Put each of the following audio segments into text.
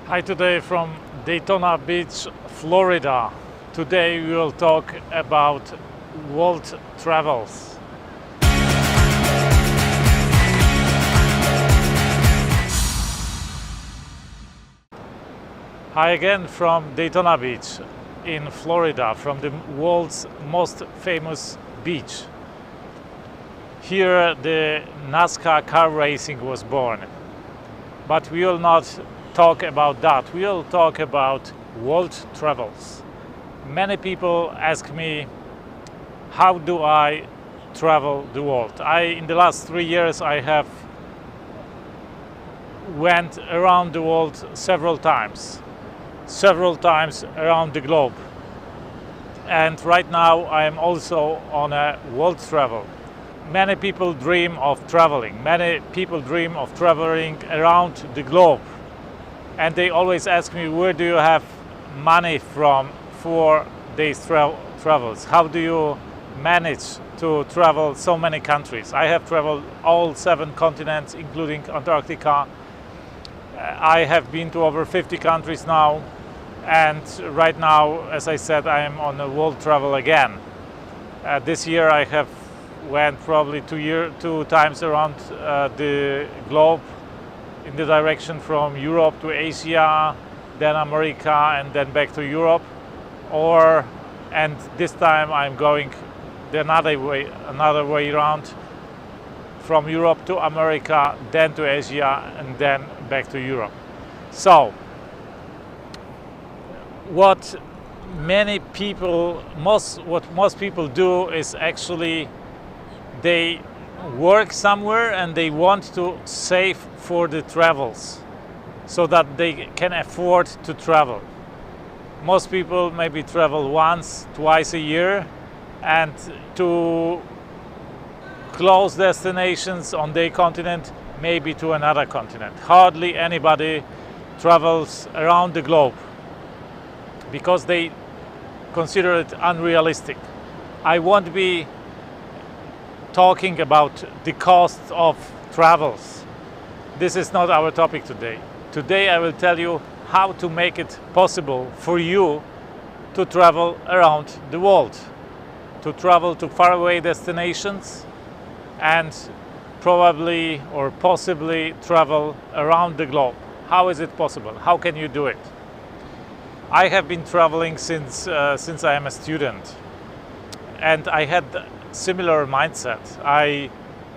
Hi, today from Daytona Beach, Florida. Today we will talk about world travels. Hi again from Daytona Beach in Florida, from the world's most famous beach. Here the NASCAR car racing was born. But we will not talk about that. We will talk about world travels. Many people ask me, how do I travel the world? In the last 3 years, I have went around the world several times around the globe. And right now, I am also on a world travel. Many people dream of traveling. Many people dream of traveling around the globe. And they always ask me, where do you have money from for these travels? How do you manage to travel so many countries? I have traveled all 7 continents, including Antarctica. I have been to over 50 countries now. And right now, as I said, I am on a world travel again. This year I have went probably 2 times around the globe in the direction from Europe to Asia, then America, and then back to Europe. And this time I'm going another way around from Europe to America, then to Asia, and then back to Europe. So, what most people do is actually they work somewhere and they want to save for the travels so that they can afford to travel. Most people maybe travel once, twice a year, and to close destinations on their continent, maybe to another continent. Hardly anybody travels around the globe because they consider it unrealistic. I won't be talking about the cost of travels. This is not our topic today. Today I will tell you how to make it possible for you to travel around the world, to travel to faraway destinations and probably or possibly travel around the globe. How is it possible? How can you do it? I have been traveling since I am a student, and I had similar mindset. I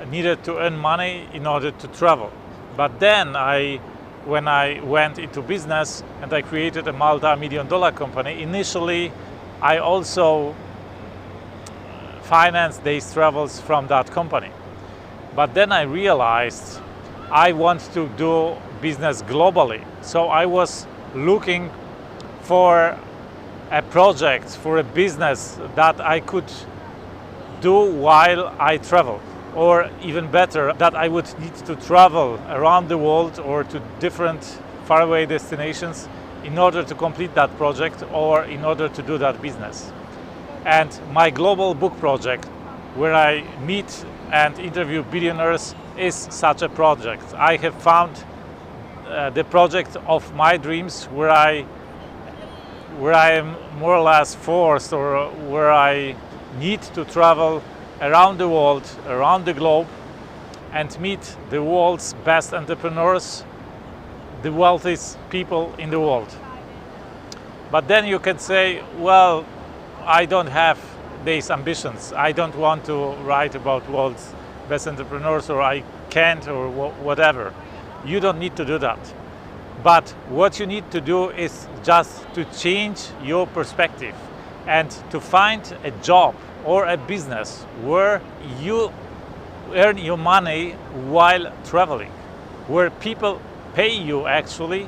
needed to earn money in order to travel. But then when I went into business and I created a multi-million-dollar company, initially I also financed these travels from that company. But then I realized I want to do business globally. So I was looking for a project, for a business that I could do while I travel, or even better, that I would need to travel around the world or to different faraway destinations in order to complete that project or in order to do that business. And my global book project, where I meet and interview billionaires, is such a project. I have found the project of my dreams where I am more or less forced, or where I need to travel around the world, around the globe, and meet the world's best entrepreneurs, the wealthiest people in the world. But then you can say, well, I don't have these ambitions. I don't want to write about world's best entrepreneurs, or I can't, or whatever. You don't need to do that. But what you need to do is just to change your perspective and to find a job or a business where you earn your money while traveling, where people pay you actually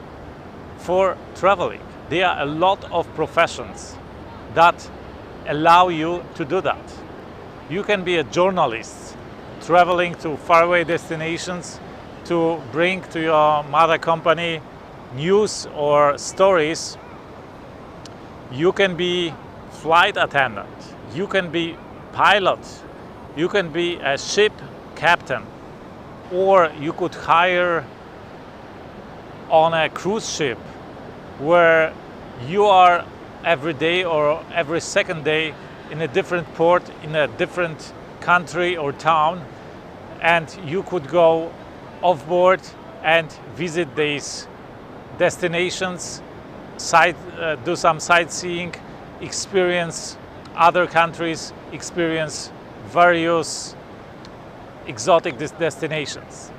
for traveling. There are a lot of professions that allow you to do that. You can be a journalist traveling to faraway destinations to bring to your mother company news or stories. You can be flight attendant, you can be pilot, you can be a ship captain, or you could hire on a cruise ship where you are every day or every second day in a different port, in a different country or town, and you could go off board and visit these destinations, do some sightseeing, experience other countries, experience various exotic destinations.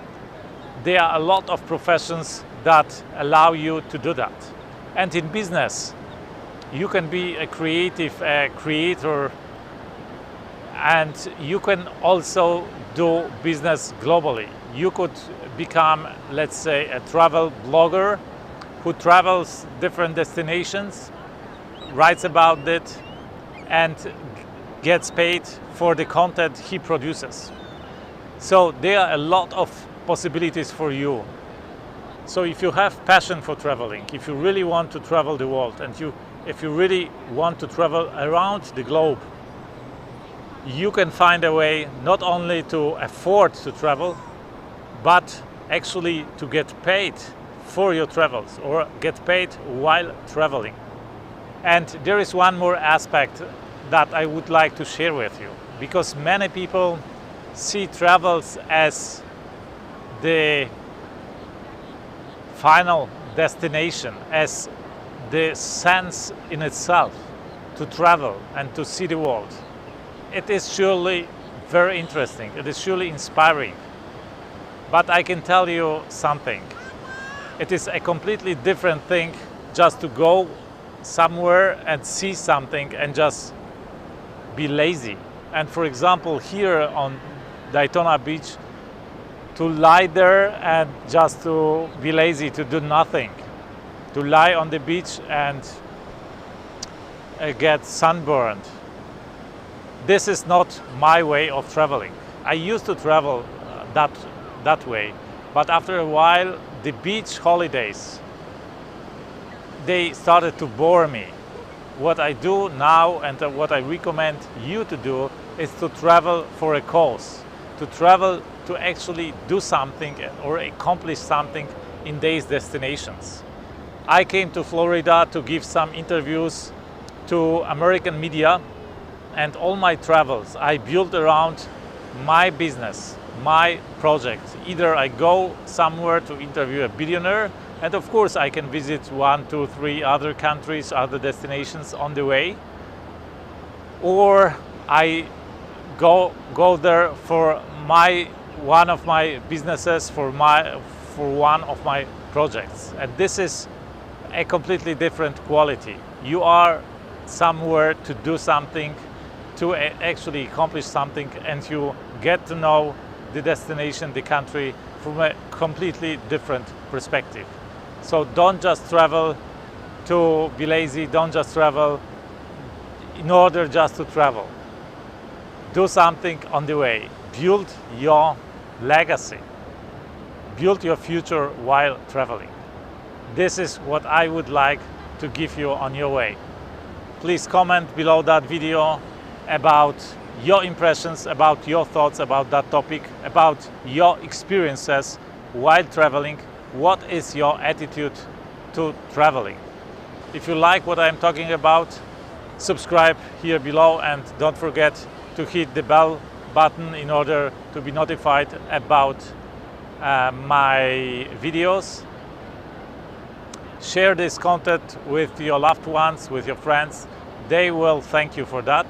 There are a lot of professions that allow you to do that. And in business, you can be a creator, and you can also do business globally. You could become, let's say, a travel blogger who travels different destinations, writes about it, and gets paid for the content he produces. So there are a lot of possibilities for you. So if you have passion for traveling, if you really want to travel the world, and if you really want to travel around the globe, you can find a way not only to afford to travel, but actually to get paid for your travels or get paid while traveling. And there is one more aspect that I would like to share with you, because many people see travels as the final destination, as the sense in itself to travel and to see the world. It is surely very interesting, it is surely inspiring, but I can tell you something. It is a completely different thing just to go somewhere and see something and just be lazy. And for example, here on Daytona Beach, to lie there and just to be lazy, to do nothing, to lie on the beach and get sunburned. This is not my way of traveling. I used to travel that way, but after a while, the beach holidays, they started to bore me. What I do now and what I recommend you to do is to travel for a cause, to travel to actually do something or accomplish something in these destinations. I came to Florida to give some interviews to American media, and all my travels I built around my business, my project. Either I go somewhere to interview a billionaire, and of course I can visit 1, 2, 3 other countries, other destinations on the way, or I go there for one of my businesses, for one of my projects. And this is a completely different quality. You are somewhere to do something, to actually accomplish something, and you get to know the destination, the country, from a completely different perspective. So don't just travel to be lazy, don't just travel in order just to travel. Do something on the way. Build your legacy. Build your future while traveling. This is what I would like to give you on your way. Please comment below that video about your impressions, about your thoughts about that topic, about your experiences while traveling. What is your attitude to traveling? If you like what I'm talking about, subscribe here below, and don't forget to hit the bell button in order to be notified about my videos. Share this content with your loved ones, with your friends. They will thank you for that.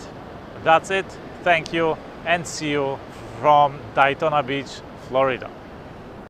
That's it. Thank you, and see you from Daytona Beach, Florida.